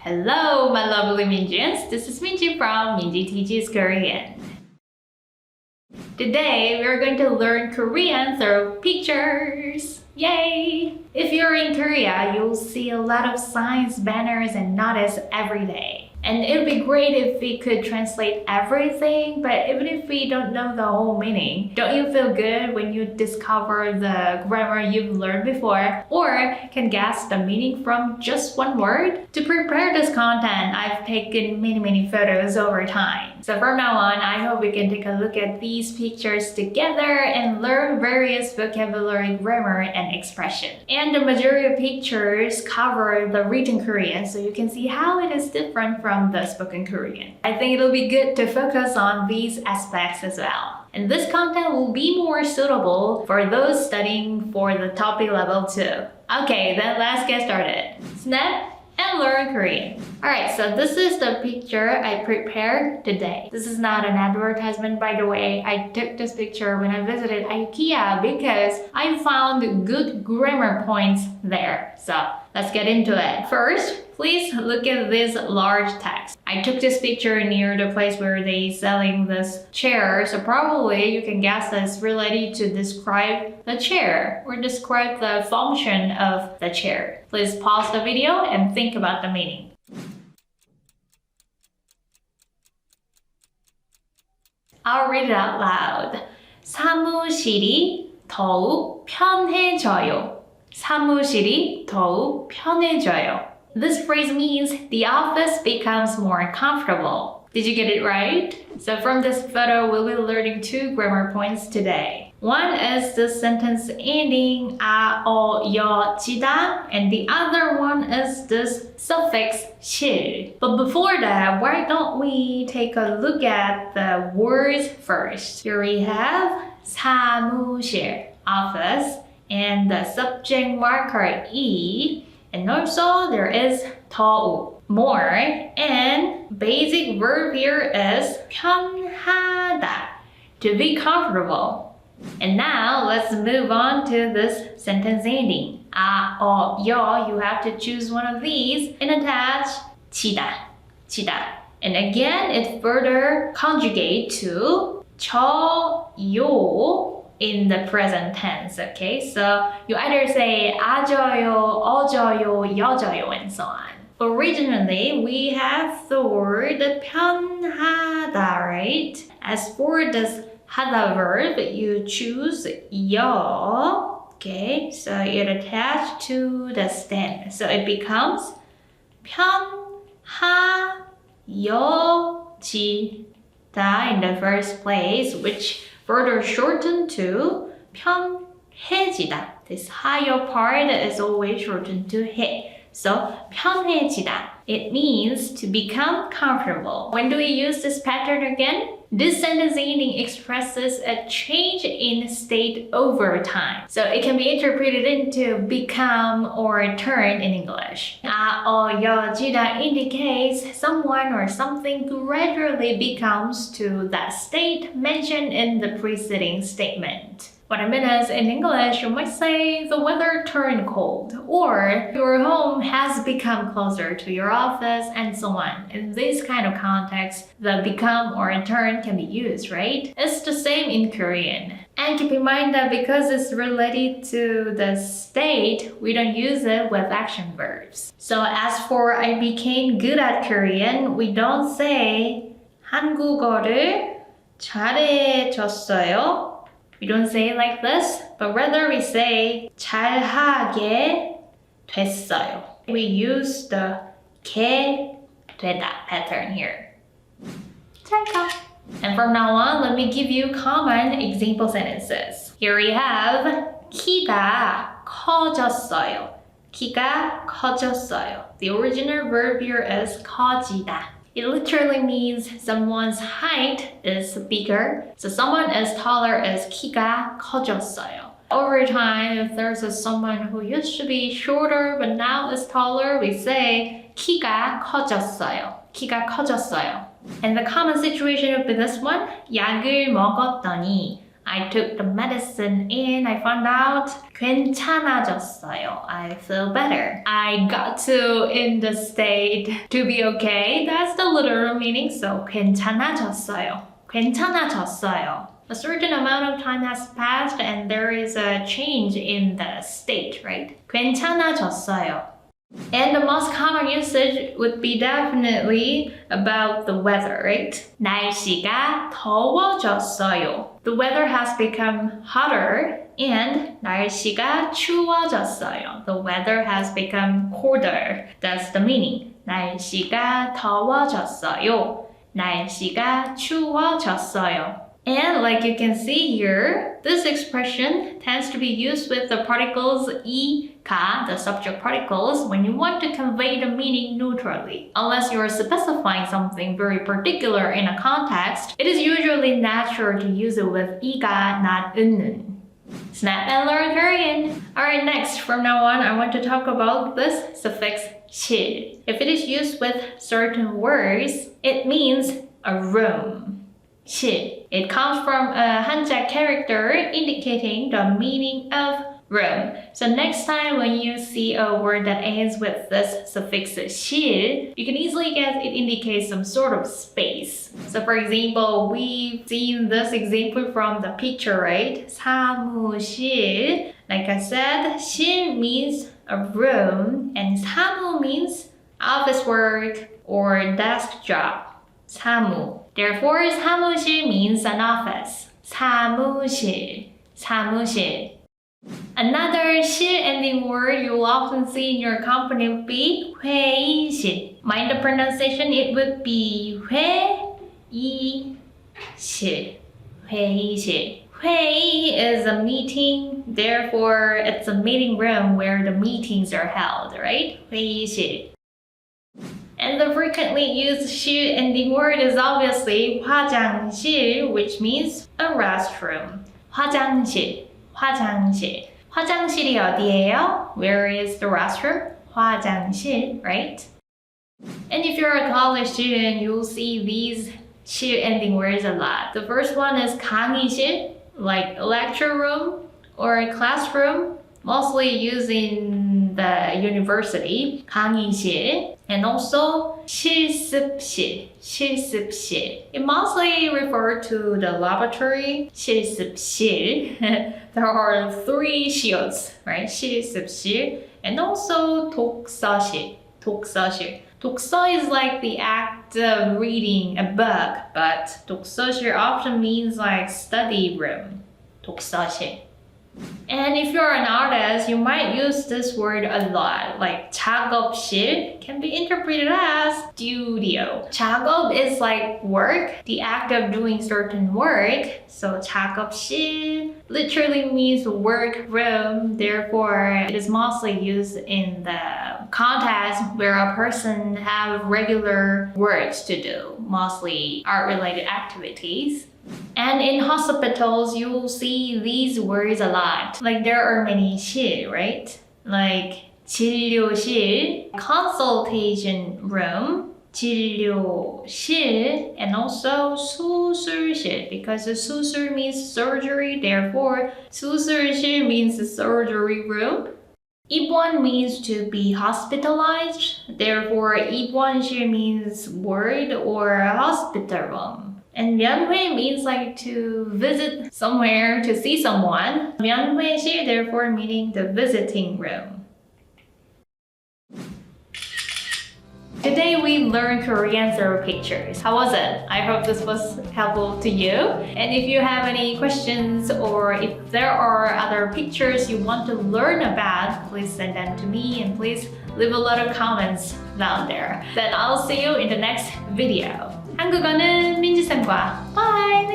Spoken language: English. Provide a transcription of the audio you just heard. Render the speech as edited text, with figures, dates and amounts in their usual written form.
Hello, my lovely Minjions. This is Minji from Minji Teaches Korean. Today, we're going to learn Korean through pictures. Yay! If you're in Korea, you'll see a lot of signs, banners, and notice every day. And it would be great if we could translate everything, but even if we don't know the whole meaning, don't you feel good when you discover the grammar you've learned before or can guess the meaning from just one word? To prepare this content, I've taken many photos over time. So from now on, I hope we can take a look at these pictures together and learn various vocabulary, grammar, and expression. And the majority of pictures cover the written Korean, so you can see how it is different from the spoken Korean. I think it'll be good to focus on these aspects as well. And this content will be more suitable for those studying for the topic level too. Okay, then let's get started. Snap and learn Korean. Alright, so this is the picture I prepared today. This is not an advertisement, by the way. I took this picture when I visited IKEA because I found good grammar points there. So let's get into it. First, please look at this large text. I took this picture near the place where they selling this chair, so probably you can guess that it's related to describe the chair or describe the function of the chair. Please pause the video and think about the meaning. I'll read it out loud. 사무실이 더욱 편해져요. 사무실이 더욱 편해져요. This phrase means the office becomes more comfortable. Did you get it right? So from this photo, we'll be learning two grammar points today. One is the sentence ending 아, 어, 여, 지다, and the other one is this suffix 실. But before that, why don't we take a look at the words first? Here we have 사무실, office, and the subject marker 이. And also there is 더욱, more, and basic verb here is 편하다, to be comfortable. And now let's move on to this sentence ending. 아, 어, 여, you have to choose one of these and attach 지다, 지다. And again, it further conjugate to 저, 요, in the present tense, okay? So you either say 아져요, 어져요, 여져요, and so on. Originally, we have the word 편하다, right? As for this 하다 verb, you choose 여, okay? So it attached to the stem. So it becomes 편하여지다 in the first place, which further shortened to 편해지다. This higher part is always shortened to 해. So 편해지다. It means to become comfortable. When do we use this pattern again? This sentence ending expresses a change in state over time. So it can be interpreted into become or turn in English. 아, 어, 여, 지다 indicates someone or something gradually becomes to that state mentioned in the preceding statement. What I mean is, in English, you might say the weather turned cold, or your home has become closer to your office, and so on. In this kind of context, the become or turn can be used, right? It's the same in Korean. And keep in mind that because it's related to the state, we don't use it with action verbs. So as for I became good at Korean, we don't say 한국어를 잘해졌어요. We don't say it like this, but rather we say 잘하게 됐어요. We use the 게 되다 pattern here. 잘가. And from now on, let me give you common example sentences. Here we have 키가 커졌어요. 키가 커졌어요. The original verb here is 커지다. It literally means someone's height is bigger. So someone is taller is 키가 커졌어요. Over time, if there's someone who used to be shorter but now is taller, we say 키가 커졌어요. 키가 커졌어요. And the common situation would be this one. 약을 먹었더니 I took the medicine and I found out 괜찮아졌어요. I feel better. I got to in the state to be okay. That's the literal meaning. So 괜찮아졌어요. 괜찮아졌어요. A certain amount of time has passed and there is a change in the state, right? 괜찮아졌어요. And the most common usage would be definitely about the weather, right? 날씨가 더워졌어요. The weather has become hotter and 날씨가 추워졌어요. The weather has become colder. That's the meaning. 날씨가 더워졌어요. 날씨가 추워졌어요. And like you can see here, this expression tends to be used with the particles 가, the subject particles, when you want to convey the meaning neutrally. Unless you are specifying something very particular in a context, it is usually natural to use it with 이가, not 은는. Snap and learn Korean! Alright, next, from now on, I want to talk about this suffix 실. If it is used with certain words, it means a room. 실. It comes from a Hanja character indicating the meaning of room. So next time when you see a word that ends with this suffix 실, you can easily guess it indicates some sort of space. So for example, we've seen this example from the picture, right? 사무실. Like I said, 실 means a room and 사무 means office work or desk job. 사무. Therefore, 사무실 means an office. 사무실. 사무실. Another 실 ending word you will often see in your company would be 회의실. Mind the pronunciation, it would be 회의실. 회의실. 회의 is a meeting, therefore it's a meeting room where the meetings are held, right? 회의실. And the frequently used 실 ending word is obviously 화장실, which means a restroom. 화장실, 화장실. 화장실이 어디예요? Where is the restroom? 화장실, right? And if you're a college student, you'll see these 실 ending words a lot. The first one is 강의실, like a lecture room or a classroom, mostly used in the university. 강의실. And also 실습실, 실습실. It mostly refers to the laboratory. 실습실. There are 3 실s, right? 실습실. And also 독서실, 독서실. 독서 is like the act of reading a book, but 독서실 often means like study room. 독서실. And if you're an artist, you might use this word a lot. Like 작업실 can be interpreted as studio. 작업 is like work, the act of doing certain work. So 작업실 literally means work room. Therefore, it is mostly used in the context where a person have regular works to do, mostly art-related activities. And in hospitals, you will see these words a lot. Like there are many 실, right? Like 진료실, consultation room, 진료실, and also 수술실, because 수술 means surgery, therefore 수술실 means the surgery room. 입원 means to be hospitalized, therefore 입원실 means ward or hospital room. And 면회 means like to visit somewhere, to see someone. 면회실, therefore meaning the visiting room. Today we learned Korean through pictures. How was it? I hope this was helpful to you. And if you have any questions or if there are other pictures you want to learn about, please send them to me and please leave a lot of comments down there. Then I'll see you in the next video. 한국어는 민지쌤과 Bye!